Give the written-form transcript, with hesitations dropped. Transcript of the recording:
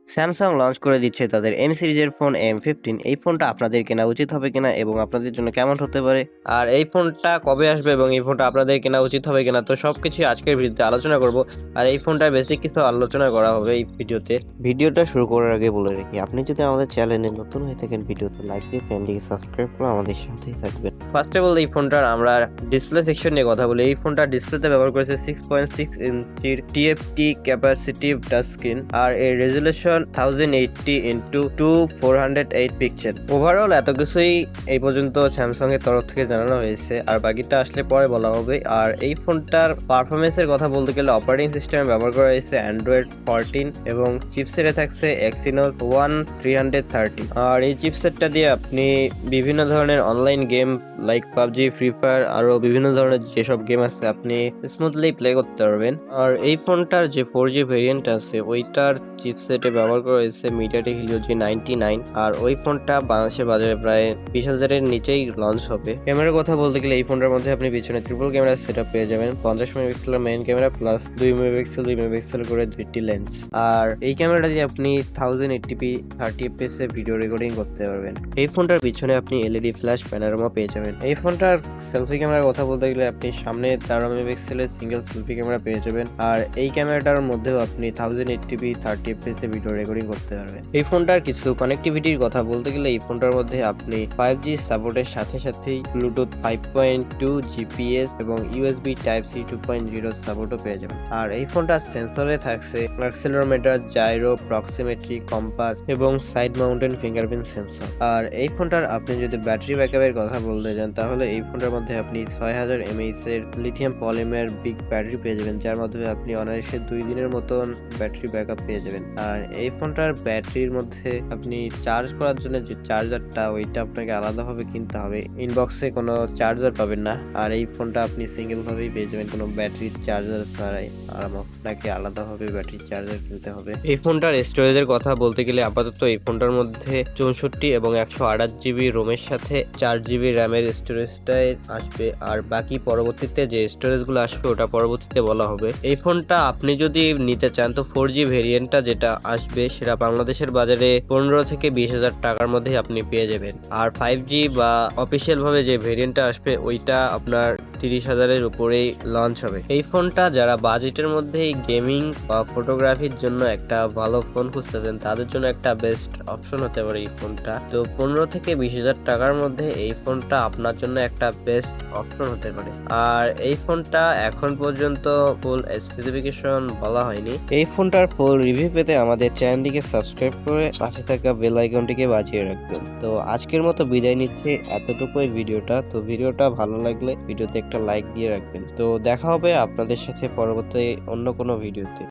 Samsung launch করে দিচ্ছে তাদের এম সিরিজের ফোন M15। এই ফোনটা আপনাদের কেনা উচিত হবে কিনা এবং আপনাদের জন্য কেমন হতে পারে, আর এই ফোনটা কবে আসবে এবং এই ফোনটা আপনাদের কেনা উচিত হবে কিনা, তো সবকিছু আজকের ভিডিওতে আলোচনা করব। আর এই ফোনটার বেসিক কিছু আলোচনা করা হবে এই ভিডিওতে। ভিডিওটা শুরু করার আগে বলে রাখি, আপনি যদি আমাদের চ্যানেলে নতুন হয়ে থাকেন ভিডিওতে লাইক দিয়ে চ্যানেলটিকে সাবস্ক্রাইব করে আমাদের সাথেই থাকবেন। ফার্স্ট অফ অল এই ফোনটার আমরা ডিসপ্লে সেকশন নিয়ে কথা বলি। এই ফোনটা ডিসপ্লেতে ব্যবহার করেছে 6.6 ইঞ্চির TFT ক্যাপাসিটিভ টাচ স্ক্রিন, আর এর রেজুলেশন 1080 ইন্টু 2408 পিক্সেল। ওভারঅল এত কিছুই এই পর্যন্ত স্যামসাং এর তরফ থেকে জানানো হয়েছে, আর বাকিটা আসলে পরে বলা হবে। আর এই ফোনটার পারফরমেন্সের কথা বলতে গেলে অপারেটিং সিস্টেমে ব্যবহার করা হয়েছে অ্যান্ড্রয়েড 14 এবং চিপসেটে থাকছে এক্সিনোস 1330। আর এই চিপসেটটা দিয়ে আপনি বিভিন্ন ধরনের online game like PUBG, free fire আরো বিভিন্ন ধরনের যেসব গেম আছে আপনি স্মুথলি প্লে করতে পারবেন। আর এই ফোনটার যে 4G ভেরিয়েন্ট আছে ওইটার চিপসেটে ব্যবহার করা হয়েছে মিডিয়াটেক হিলিও G99। আর ওই ফোনটা বাংলাদেশের বাজারে প্রায় 20,000-এর নিচেই লঞ্চ হবে। ক্যামেরার কথা বলতে গেলে এই ফোনটার মধ্যে আপনি পিছনে ট্রিপল ক্যামেরা সেটআপ পেয়ে যাবেন, 50 মেগাপিক্সেলের মেইন ক্যামেরা প্লাস 2 মেগাপিক্সেল করে দুইটি লেন্স। আর এই ক্যামেরাটা দিয়ে আপনি 1080p 30fps এ ভিডিও রেকর্ডিং করতে পারবেন। এই ফোনটার পিছনে আপনি LED ফ্ল্যাশ প্যানোরামা পেয়ে যাবেন। এই ফোনটার সেলফি ক্যামেরার কথা বলতে গেলে আপনি সামনে 13 মেগাপিক্সেলের সিঙ্গেল সেলফি ক্যামেরা পেয়ে যাবেন, আর এই ক্যামেরাটার মধ্যেও আপনি 1080p 30fps এ ভিডিও রেকর্ডিং করতে পারবেন। এই ফোনটার কিছু কানেক্টিভিটির কথা বলতে গেলে এই ফোনটার মধ্যে আপনি 5G সাপোর্টের সাথে সাথেই ব্লুটুথ 5.2 GPS এবং USB Type-C 2.0 সাপোর্টও পেয়ে যাবেন। আর এই ফোনটার সেন্সরে থাকছে অ্যাক্সেলেরোমিটার, জাইরো, প্রক্সিমেট্রি, কম্পাস এবং সাইড মাউন্টেন ফিঙ্গারপ্রিন্ট সেন্সর। আর এই ফোনটার আপনি যদি ব্যাটারি ব্যাকআপের কথা বলতে যান তাহলে এই ফোনটার মধ্যে আপনি 6000 mAh এর লিথিয়াম পলিমার বিগ ব্যাটারি পেয়ে যাবেন, যার মাধ্যমে আপনি অনায়াসে 2 দিনের মতন ব্যাটারি ব্যাকআপ পেয়ে যাবেন। আর এই ফোনটার ব্যাটারির মধ্যে আপনি চার্জ করার জন্য যে চার্জারটা ওইটা আপনাকে আলাদাভাবে কিনতে হবে, ইনবক্সে কোনো চার্জার পাবেন না। আর এই ফোনটা আপনি সিঙ্গেল ভাবেই পেয়ে যাবেন কোনো ব্যাটারি চার্জার ছাড়াই, আর আপনাকে আলাদাভাবে ব্যাটারি চার্জার কিনতে হবে। এই ফোনটার স্টোরেজের কথা বলতে গেলে আপাতত এই ফোনটার মধ্যে 64 এবং 128GB রোমের সাথে 4GB র্যামের স্টোরেজটাই আসবে, আর বাকি পরবর্তীতে যে স্টোরেজগুলো আসবে ওটা পরবর্তীতে বলা হবে। এই ফোনটা আপনি যদি নিতে চান তো 4G ভেরিয়েন্টটা যেটা আসবে সেটা বাংলাদেশের বাজারে 15 থেকে 20,000 টাকার মধ্যে আপনি পেয়ে যাবেন। আর 5G বা অফিসিয়াল ভাবে যে ভেরিয়েন্টটা আসবে ওইটা আপনার 30,000-এর উপরেই লঞ্চ হবে। এই ফোনটা যারা বাজেটের মধ্যেই গেমিং বা ফটোগ্রাফির জন্য একটা ভালো ফোন খুঁজতেছেন তাদের জন্য একটা বেস্ট অপশন হতে পারে এই ফোনটা। তো 15 থেকে 20,000 টাকার মধ্যে এই ফোনটা আপনার জন্য একটা বেস্ট অপশন হতে পারে। আর এই ফোনটা এখন পর্যন্ত ফুল স্পেসিফিকেশন বলা হয়নি। এই ফোনটার ফুল রিভিউ পেতে আমাদের চ্যানেলটিকে সাবস্ক্রাইব করে পাশে থাকা বেল আইকনটিকে বাজিয়ে রাখবেন। তো আজকের মতো বিদায় নিচ্ছে, এতটুকুই ভিডিওটা। তো ভিডিওটা ভালো লাগলে ভিডিওতে একটা লাইক দিয়ে রাখবেন। তো দেখা হবে আপনাদের সাথে পরবর্তী অন্য কোনো ভিডিওতে।